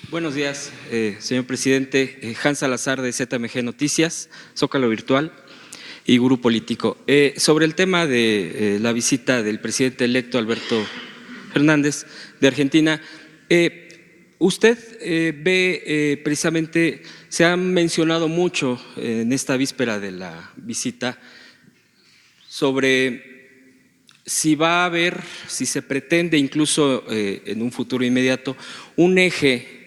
Buenos días, señor presidente. Hans Salazar de ZMG Noticias, Zócalo Virtual y Gurú Político. Sobre el tema de la visita del presidente electo Alberto Fernández de Argentina, usted ve precisamente, se ha mencionado mucho en esta víspera de la visita sobre si va a haber, si se pretende incluso en un futuro inmediato, un eje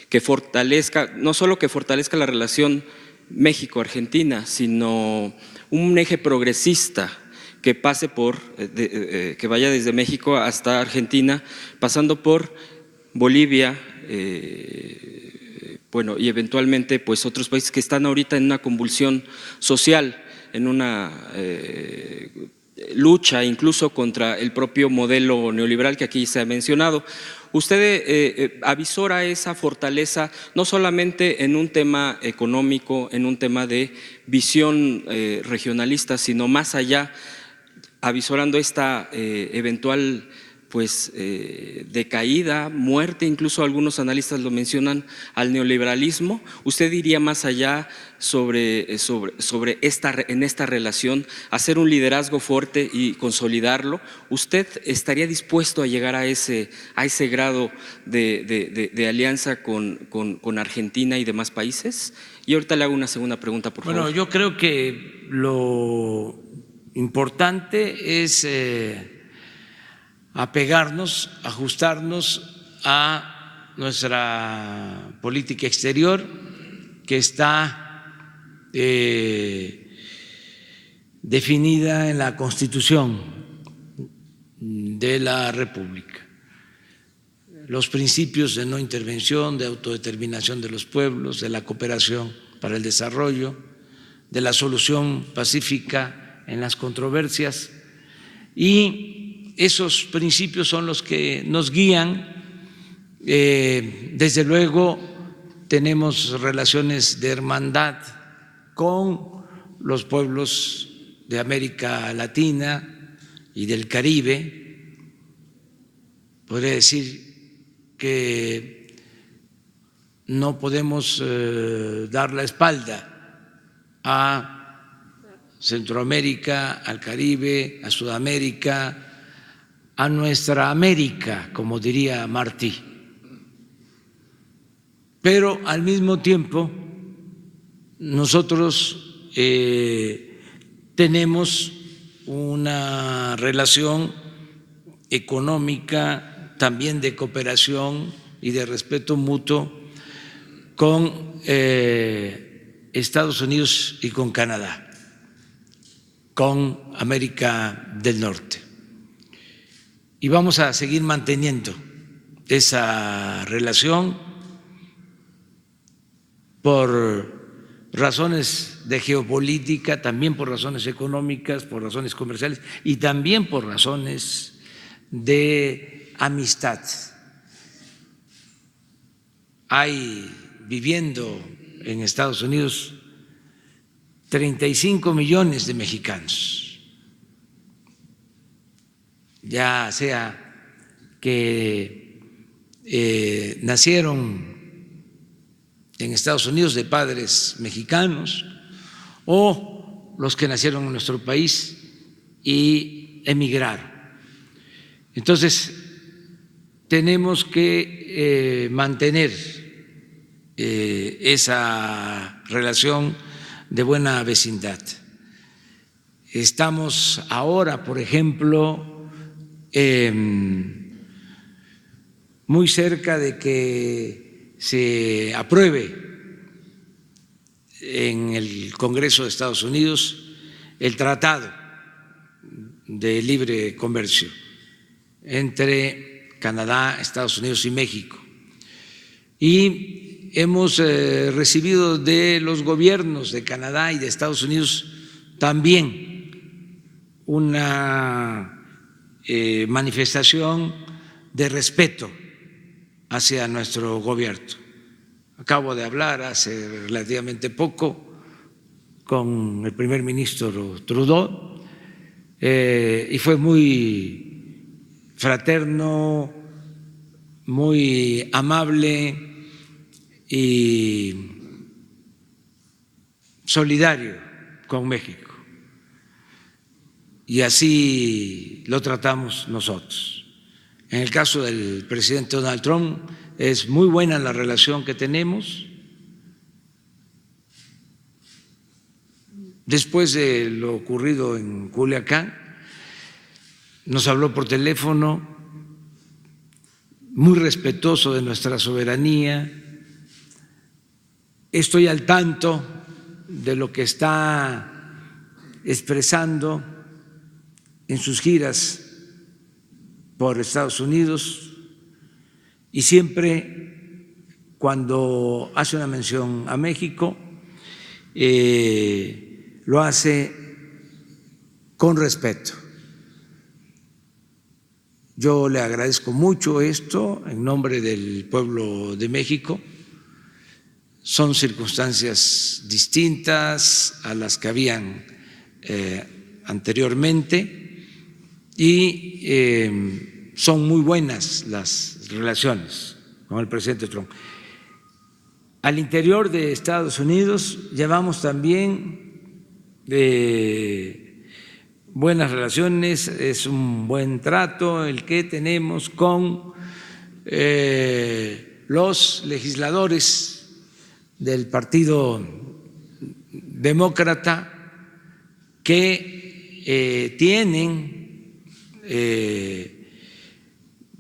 que fortalezca, no solo que fortalezca la relación México-Argentina, sino un eje progresista que pase por, que vaya desde México hasta Argentina, pasando por Bolivia, bueno, y eventualmente pues otros países que están ahorita en una convulsión social, en una lucha incluso contra el propio modelo neoliberal que aquí se ha mencionado. Usted avisora esa fortaleza no solamente en un tema económico, en un tema de visión regionalista, sino más allá, avisorando esta eventual pues decaída, muerte, incluso algunos analistas lo mencionan, al neoliberalismo. ¿Usted diría más allá en esta relación, hacer un liderazgo fuerte y consolidarlo? ¿Usted estaría dispuesto a llegar a ese grado de alianza con Argentina y demás países? Y ahorita le hago una segunda pregunta, por favor. Bueno, yo creo que lo importante es apegarnos, ajustarnos a nuestra política exterior, que está definida en la Constitución de la República. Los principios de no intervención, de autodeterminación de los pueblos, de la cooperación para el desarrollo, de la solución pacífica en las controversias, y esos principios son los que nos guían. Desde luego tenemos relaciones de hermandad con los pueblos de América Latina y del Caribe. Podría decir que no podemos dar la espalda a Centroamérica, al Caribe, a Sudamérica, a nuestra América, como diría Martí. Pero al mismo tiempo nosotros tenemos una relación económica, también de cooperación y de respeto mutuo con Estados Unidos y con Canadá, con América del Norte. Y vamos a seguir manteniendo esa relación por razones de geopolítica, también por razones económicas, por razones comerciales y también por razones de amistad. Hay viviendo en Estados Unidos 35 millones de mexicanos, ya sea que nacieron en Estados Unidos de padres mexicanos o los que nacieron en nuestro país y emigraron. Entonces, tenemos que mantener esa relación de buena vecindad. Estamos ahora, por ejemplo, muy cerca de que se apruebe en el Congreso de Estados Unidos el Tratado de Libre Comercio entre Canadá, Estados Unidos y México. Y hemos recibido de los gobiernos de Canadá y de Estados Unidos también una manifestación de respeto hacia nuestro gobierno. Acabo de hablar hace relativamente poco con el primer ministro Trudeau y fue muy fraterno, muy amable y solidario con México. Y así lo tratamos nosotros. En el caso del presidente Donald Trump, es muy buena la relación que tenemos. Después de lo ocurrido en Culiacán, nos habló por teléfono, muy respetuoso de nuestra soberanía. Estoy al tanto de lo que está expresando en sus giras por Estados Unidos y siempre cuando hace una mención a México lo hace con respeto. Yo le agradezco mucho esto en nombre del pueblo de México. Son circunstancias distintas a las que habían anteriormente y son muy buenas las relaciones con el presidente Trump. Al interior de Estados Unidos llevamos también buenas relaciones, es un buen trato el que tenemos con los legisladores del Partido Demócrata que tienen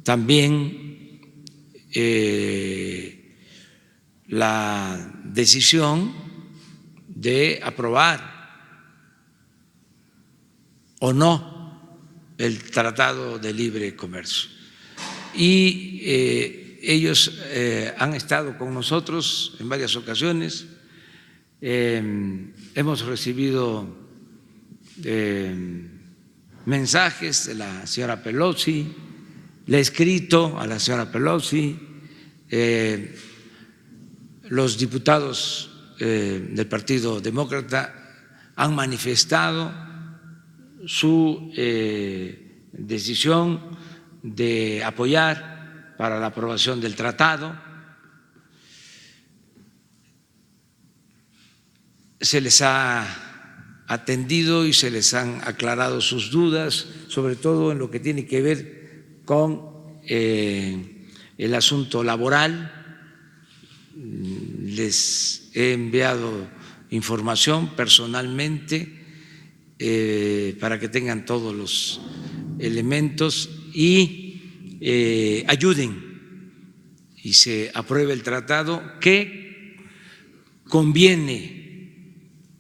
también la decisión de aprobar o no el Tratado de Libre Comercio. Y ellos han estado con nosotros en varias ocasiones. Hemos recibido mensajes de la señora Pelosi, le he escrito a la señora Pelosi, los diputados del Partido Demócrata han manifestado su decisión de apoyar para la aprobación del tratado. Se les ha atendido y se les han aclarado sus dudas, sobre todo en lo que tiene que ver con el asunto laboral. Les he enviado información personalmente para que tengan todos los elementos y ayuden y se apruebe el tratado que conviene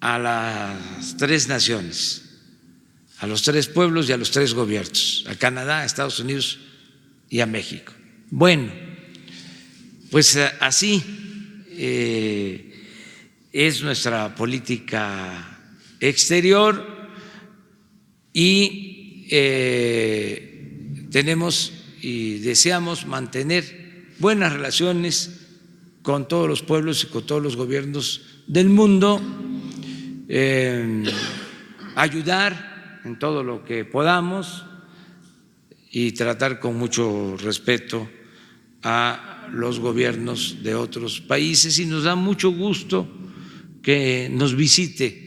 a las tres naciones, a los tres pueblos y a los tres gobiernos, a Canadá, a Estados Unidos y a México. Bueno, pues así es nuestra política exterior y tenemos y deseamos mantener buenas relaciones con todos los pueblos y con todos los gobiernos del mundo, ayudar en todo lo que podamos y tratar con mucho respeto a los gobiernos de otros países, y nos da mucho gusto que nos visite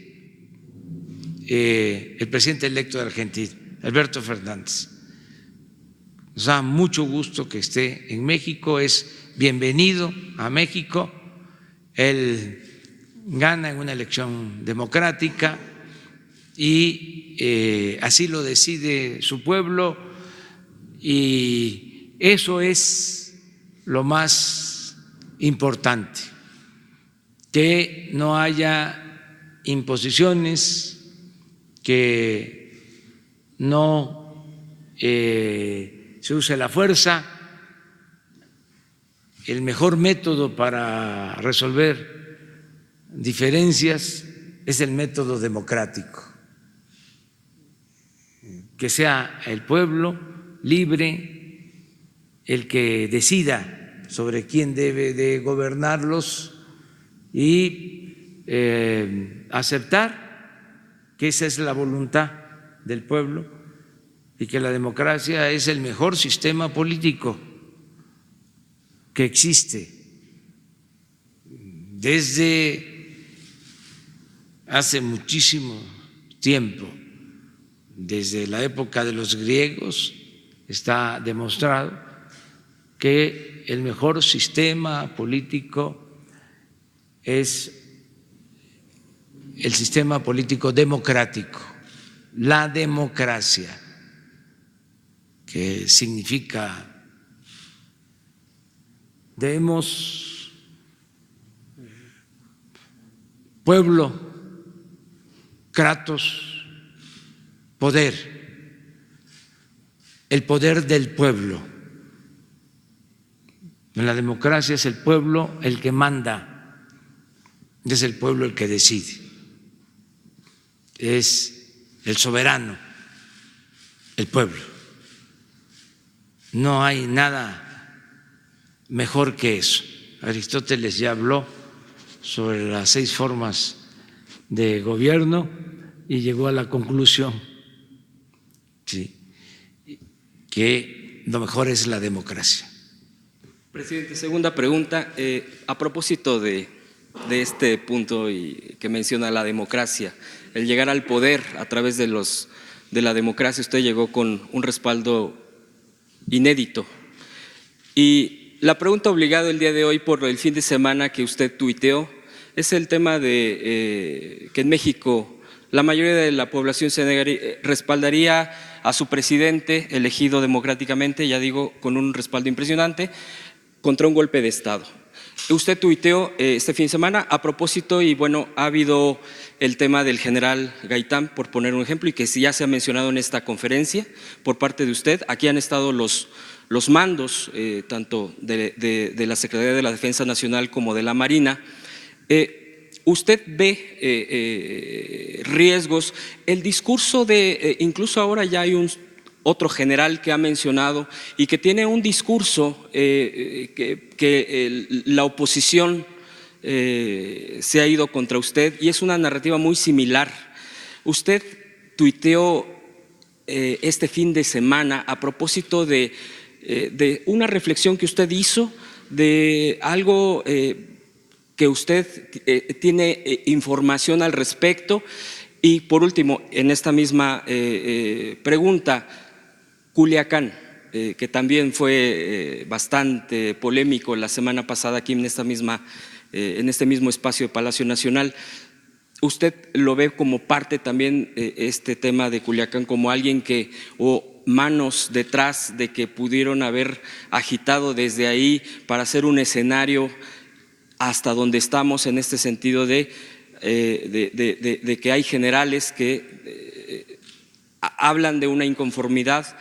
el presidente electo de Argentina, Alberto Fernández. Nos da mucho gusto que esté en México, es bienvenido a México. Él gana en una elección democrática y así lo decide su pueblo, y eso es lo más importante, que no haya imposiciones, que no se use la fuerza. El mejor método para resolver diferencias es el método democrático, que sea el pueblo libre el que decida sobre quién debe de gobernarlos y aceptar que esa es la voluntad del pueblo, y que la democracia es el mejor sistema político que existe. Desde hace muchísimo tiempo, desde la época de los griegos, está demostrado que el mejor sistema político es el sistema político democrático, la democracia, que significa demos, pueblo, kratos, poder, el poder del pueblo. En la democracia es el pueblo el que manda, es el pueblo el que decide, es el soberano, el pueblo. No hay nada mejor que eso. Aristóteles ya habló sobre las 6 formas de gobierno y llegó a la conclusión, sí, que lo mejor es la democracia. Presidente, segunda pregunta, a propósito de este punto y que menciona la democracia, el llegar al poder a través de la democracia, usted llegó con un respaldo inédito. Y la pregunta obligada el día de hoy por el fin de semana que usted tuiteó es el tema de que en México la mayoría de la población respaldaría a su presidente elegido democráticamente, ya digo, con un respaldo impresionante, contra un golpe de Estado. Usted tuiteó este fin de semana a propósito y bueno, ha habido el tema del general Gaitán, por poner un ejemplo, y que ya se ha mencionado en esta conferencia por parte de usted. Aquí han estado los mandos, tanto de la Secretaría de la Defensa Nacional como de la Marina. ¿Usted ve riesgos? El discurso incluso ahora ya hay otro general que ha mencionado y que tiene un discurso que la oposición se ha ido contra usted y es una narrativa muy similar. Usted tuiteó este fin de semana a propósito de una reflexión que usted hizo de algo que usted tiene información al respecto. Y por último, en esta misma pregunta, Culiacán, que también fue bastante polémico la semana pasada aquí en este mismo espacio de Palacio Nacional. ¿Usted lo ve como parte también este tema de Culiacán como alguien o manos detrás de que pudieron haber agitado desde ahí para hacer un escenario hasta donde estamos en este sentido de que hay generales que hablan de una inconformidad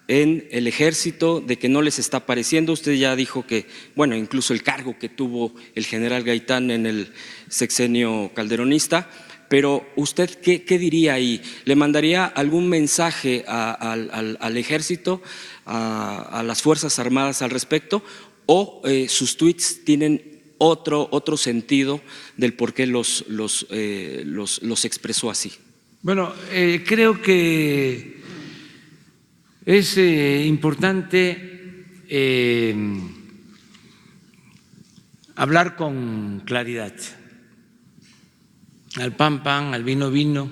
en el ejército, de que no les está pareciendo? Usted ya dijo que, bueno, incluso el cargo que tuvo el general Gaitán en el sexenio calderonista, pero ¿usted qué diría ahí? ¿Le mandaría algún mensaje al ejército, a las Fuerzas Armadas al respecto? ¿O sus tweets tienen otro sentido del por qué los expresó así? Bueno, creo que es importante hablar con claridad. Al pan, pan, al vino, vino,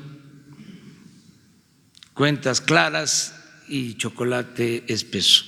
cuentas claras y chocolate espeso.